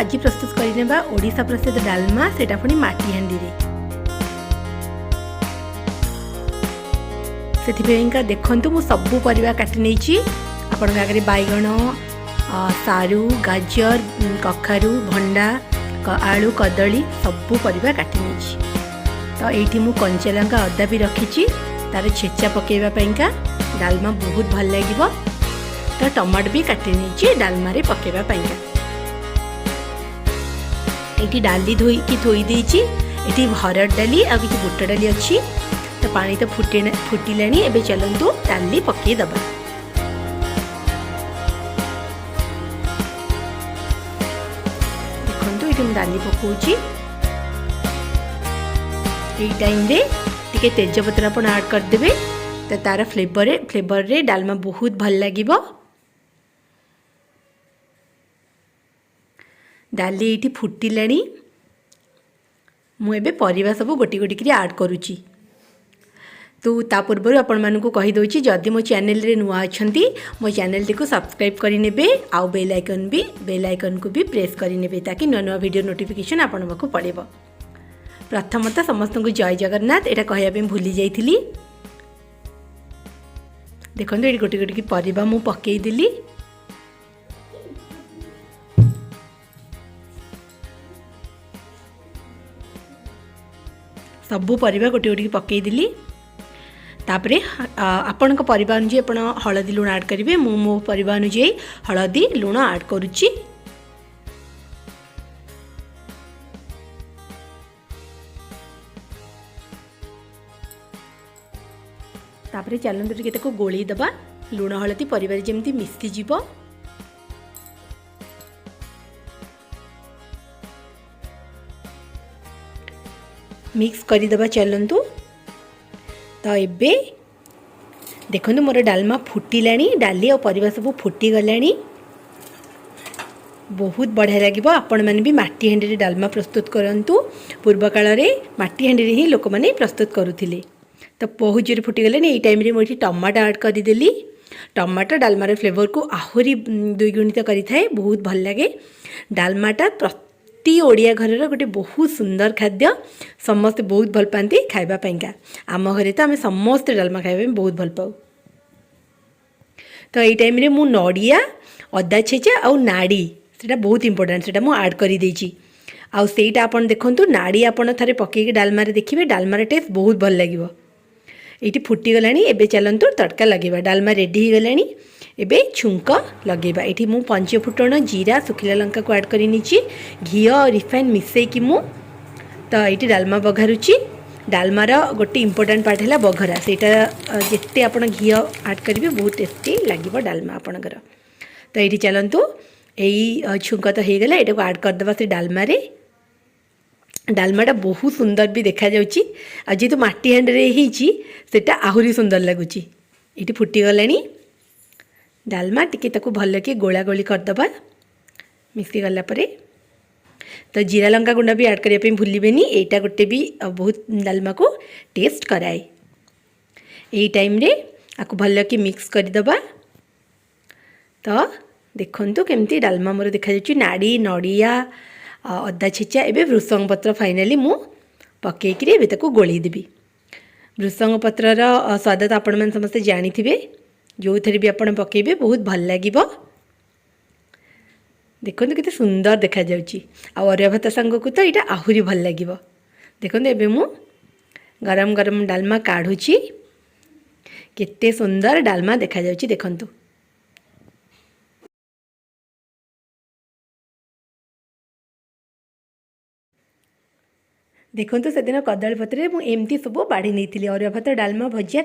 आज प्रस्तुत करनेबा ओडिशा प्रसिद्ध डालमा सेटा पुणी माटी हांडी रे। सेथिपेका देखंतु मु सबु परिवा काटि नेछि आपन आगे बैगण सारू गाजर कखारू भंडा आलू कदली सबु परिवा काटि नेछि। तो एठी मु कंचा लंका अदा भी रखिछि तार छेचा पकेबा पइका डालमा बहुत भल लागिबो। तो टमाटो भी काटि नेछि डालमा रे पकेबा पइका। एठी डाली धोईकी थोई देछि। एठी हरड़ डाली आ कि बुट डाली अछि। तो पानी तो फुटिलानी एबे चलंतु डाली पकई दबा। देखंतु एठी डाली पकोछि। ए टाइम रे टिके तेजपत्र अपन ऐड कर देबे तो तार फ्लेवर रे डालमा बहुत भल लागिबो। डाली ये फुटिलानी मु एबे परिवा सब गोटी गोटी करी ऐड करूची। तो ता पूर्व आपण मानकु कहि दोची जदि मो चैनल रे नुआ अछंती मो चैनल टी को सब्सक्राइब करि नेबे आउ बेल आइकन को भी प्रेस करि नेबे ताकि नया नया वीडियो नोटिफिकेशन आपण पाखु पड़ेबो। प्रथमतः समस्त को जय जगन्नाथ एटा कहया पे भूली जाइथिली। देखंतु एटी गोटी गोटी की परिवा मु पकेई दिली। सबू परिवा गोटे गोटी पकई दिली। तापरे आपण परिवा अनुसार आपण हलदी लुण ऐड करेंगे। मु मो परिवा अनुसार हलदी लुण ऐड करुच्ची। तापरे चलंतु टिके ताको गोली दबा। लुण हलदी परिवार जेमती मिसी जीवो। मिक्स करदे चलतु। तो एबे देखो मोर डालमा फुटिलानी डाली और परिवा सब फुटी गलानी। बहुत बढ़िया लगे। आपण मैंने भी माटी हांडी रे डालमा प्रस्तुत करंतु। पूर्व काल रे माटी हांडी रे ही लोक माने प्रस्तुत करुथिले। तो बहुत जोर फुटी गलानी। एई टाइम रे मोठी टमाटो ऐड कर देली। टमाटो डालमार फ्लेवर को आहुरी द्विगुणित करिथाए। बहुत भल लगे। डालमाटा प्रति ओडिया घर गोटे बहुत सुंदर खाद्य। समस्त बहुत भल पाती खाइबा पाइका। आम घरे तो आम समस्त डालमा खाइबा बहुत भल पाऊ। तो यही टाइम रे मु नड़िया अदा छेचा आउ नाड़ी सेटा बहुत इंपोर्टेंट सेटा मु ऐड करि देछि। आउ सेटा आपण देखंतु नाड़ी आपण थारे पकेके डालमा रे देखिबे डालमा रे टेस्ट बहुत भल लागिवो। एटी फुटी गलानी। एबे चलंतु तड़का लगेबा। डालमा रेडी हो गलानी। एबे छुंक लगेबा। एठी मु 5 फुटण जीरा सुखिला लंका को ऐड करि निछि। घी और रिफाइन मिसई कि मु तो ये डालमा बघारुची। डालमार गोटे इंपोर्टेंट पार्ट है बघरा। सेटा जिते आप घी ऐड करेंगे बहुत टेस्टी लगे डालमा आपणकर। तो ये चलतु यही छुंक तो हो गला। ये ऐड करदे से डालमा रे। डालमाटा बहुत सुंदर भी देखा जाउची। आ जेतु माटी हांडी रे हिची सेटा आहुरी सुंदर लगुची। ये फुटी गलानी डालमा। टिके ताकू भल के गोला गोली करदबा मिसी गला परे। तो जीरा लंका गुंडा भी ऐड करने भूलिबेनी। एटा गोटे भी बहुत डालमा को टेस्ट कराए। यही टाइम रे आपको भल के मिक्स करदबा। तो देखंतु केमती डालमा मोर देखा जाउची। नाड़ी नड़िया अदा छेचा एबे भृसंग पत्र फाइनाली मु पकेकरी एबे ताको गोली देबी। भृसंग पत्रर स्वाद तो आपण मन समस्त जानिथिबे। जो थरे भी आपण पकेबे बहुत भल लागिबो। देखो केते सुंदर देखा जाउची। आ अरिया भात संग को तो यहाँ आहुरी भल लागिबो। देखो एबे मु गरम गरम डालमा काढ़ुची। केते सुंदर डालमा देखा जाउची देखंतु। देखो से दिन कदली पत्र मु एमती सब बाढ़ी नहीं। अरिया भात डालमा भजिया